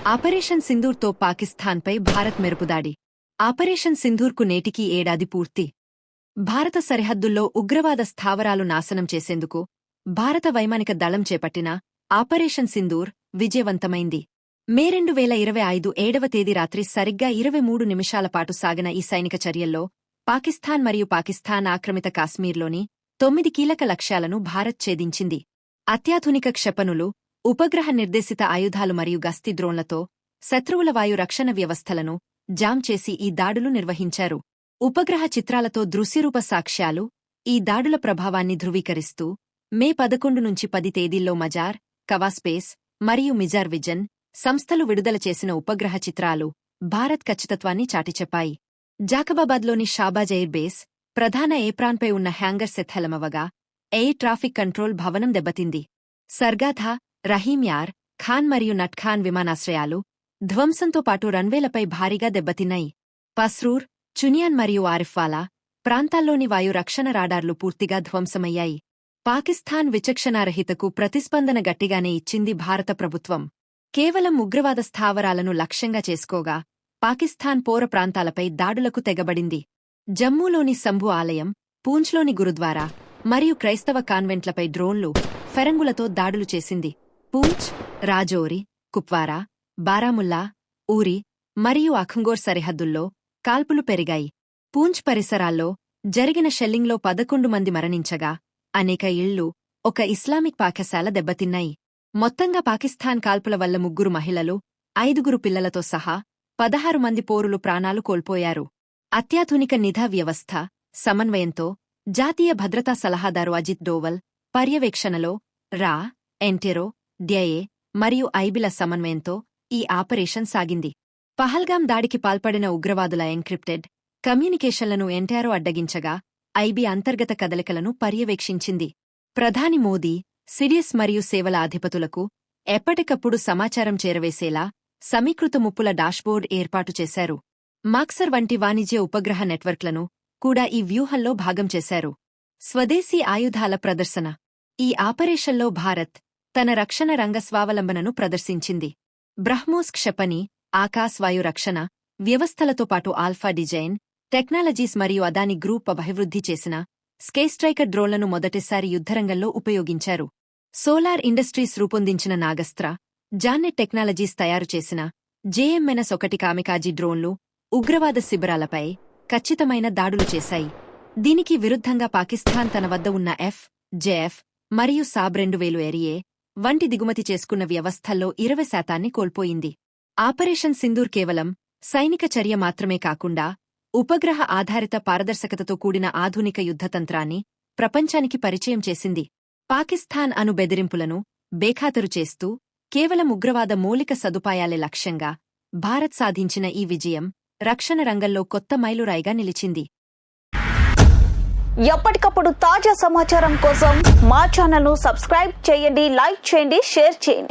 Operation సింధూర్తో పాకిస్తాన్పై Bharat మెరుపుదాడి. Operation సింధూర్కు నేటికీ ఏడాది పూర్తి. భారత సరిహద్దుల్లో ఉగ్రవాద స్థావరాలు నాశనం చేసేందుకు భారత వైమానిక దళం చేపట్టిన ఆపరేషన్ సింధూర్ విజయవంతమైంది. మే 2025 7వ తేదీ రాత్రి సరిగ్గా 23 నిమిషాల పాటు సాగిన ఈ సైనిక చర్యల్లో పాకిస్తాన్ మరియు పాకిస్తాన్ ఆక్రమిత కాశ్మీర్లోని 9 కీలక లక్ష్యాలను భారత్ ఛేదించింది. అత్యాధునిక క్షిపణులు, ఉపగ్రహ నిర్దేశిత ఆయుధాలు మరియు గస్తీ డ్రోన్లతో శత్రువుల వాయు రక్షణ వ్యవస్థలను జామ్ చేసి ఈ దాడులు నిర్వహించారు. ఉపగ్రహ చిత్రాలతో దృశ్యరూప సాక్ష్యాలు ఈ దాడుల ప్రభావాన్ని ధృవీకరిస్తూ మే 11 నుంచి 10 తేదీల్లో మజార్, కవాస్పేస్ మరియు మిజార్ విజన్ సంస్థలు విడుదల చేసిన ఉపగ్రహ చిత్రాలు భారత్ ఖచ్చితత్వాన్ని చాటిచెప్పాయి. జాకబాబాద్లోని షాబాజ్ ఎయిర్ బేస్ ప్రధాన ఏప్రాన్పై ఉన్న హ్యాంగర్ శిథిలమవగా ఎయిర్ ట్రాఫిక్ కంట్రోల్ భవనం దెబ్బతింది. సర్గాథా, రహీంయార్, ఖాన్ మరియు నట్ఖాన్ విమానాశ్రయాలు ధ్వంసంతో పాటు రన్వేలపై భారీగా దెబ్బతిన్నాయి. పస్రూర్, చునియాన్ మరియు ఆరిఫ్వాలా ప్రాంతాల్లోని వాయు రక్షణ రాడార్లు పూర్తిగా ధ్వంసమయ్యాయి. పాకిస్తాన్ విచక్షణారహితకు ప్రతిస్పందన గట్టిగానే ఇచ్చింది భారత ప్రభుత్వం. కేవలం ఉగ్రవాద స్థావరాలను లక్ష్యంగా చేసుకోగా పాకిస్తాన్ పౌర ప్రాంతాలపై దాడులకు తెగబడింది. జమ్మూలోని సంభు ఆలయం, పూంచ్లోని గురుద్వారా మరియు క్రైస్తవ కాన్వెంట్లపై డ్రోన్లు, ఫెరంగులతో దాడులు చేసింది. పూంచ్, రాజౌరి, కుప్వారా, బారాముల్లా, ఊరి మరియు అఖంగోర్ సరిహద్దుల్లో కాల్పులు పెరిగాయి. పూంచ్ పరిసరాల్లో జరిగిన షెల్లింగ్లో 11 మంది మరణించగా అనేక ఇళ్లు, ఒక ఇస్లామిక్ పాఠశాల దెబ్బతిన్నాయి. మొత్తంగా పాకిస్తాన్ కాల్పుల వల్ల 3 మహిళలు, 5 పిల్లలతో సహా 16 మంది పౌరులు ప్రాణాలు కోల్పోయారు. అత్యాధునిక నిఘా వ్యవస్థ సమన్వయంతో జాతీయ భద్రతా సలహాదారు అజిత్ డోవల్ పర్యవేక్షణలో రా, ఎన్టెరో, డ్యఏ మరియు ఐబిల సమన్వయంతో ఈ ఆపరేషన్ సాగింది. పహల్గాం దాడికి పాల్పడిన ఉగ్రవాదుల ఎన్క్రిప్టెడ్ కమ్యూనికేషన్లను ఎన్టారో అడ్డగించగా ఐబి అంతర్గత కదలికలను పర్యవేక్షించింది. ప్రధాని మోదీ సిడిఎస్ మరియు సేవల అధిపతులకు ఎప్పటికప్పుడు సమాచారం చేరవేసేలా సమీకృత ముప్పుల డాష్బోర్డ్ ఏర్పాటు చేశారు. మాక్సర్ వంటి వాణిజ్య ఉపగ్రహ నెట్వర్క్లను కూడా ఈ వ్యూహంలో భాగం చేశారు. స్వదేశీ ఆయుధాల ప్రదర్శన. ఈ ఆపరేషన్లో భారత్ తన రక్షణ రంగ స్వావలంబనను ప్రదర్శించింది. బ్రహ్మోస్ క్షిపణి, ఆకాశ్ వాయు రక్షణ వ్యవస్థలతో పాటు ఆల్ఫా డిజైన్ టెక్నాలజీస్ మరియు అదాని గ్రూప్ అభివృద్ధి చేసిన స్కైస్ట్రైకర్ డ్రోన్లను మొదటిసారి యుద్ధరంగంలో ఉపయోగించారు. సోలార్ ఇండస్ట్రీస్ రూపొందించిన నాగస్త్ర, జాన్నెట్ టెక్నాలజీస్ తయారుచేసిన JMNS-1 కామికాజీ డ్రోన్లు ఉగ్రవాద శిబిరాలపై ఖచ్చితమైన దాడులు చేశాయి. దీనికి విరుద్ధంగా పాకిస్తాన్ తన వద్ద ఉన్న F-JF మరియు సాబ్ 2000 ఏరియే వంటి దిగుమతి చేసుకున్న వ్యవస్థల్లో 20% కోల్పోయింది. ఆపరేషన్ సింధూర్ కేవలం సైనిక చర్య మాత్రమే కాకుండా ఉపగ్రహ ఆధారిత పారదర్శకతతో కూడిన ఆధునిక యుద్ధతంత్రాన్ని ప్రపంచానికి పరిచయం చేసింది. పాకిస్తాన్ అణు బెదిరింపులను బేఖాతరు చేస్తూ కేవలం ఉగ్రవాద మౌలిక సదుపాయాలే లక్ష్యంగా భారత్ సాధించిన ఈ విజయం రక్షణ రంగంలో కొత్త మైలురాయిగా నిలిచింది. ఎప్పటికప్పుడు తాజా సమాచారం కోసం మా ఛానల్ను సబ్స్క్రైబ్ చేయండి, లైక్ చేయండి, షేర్ చేయండి.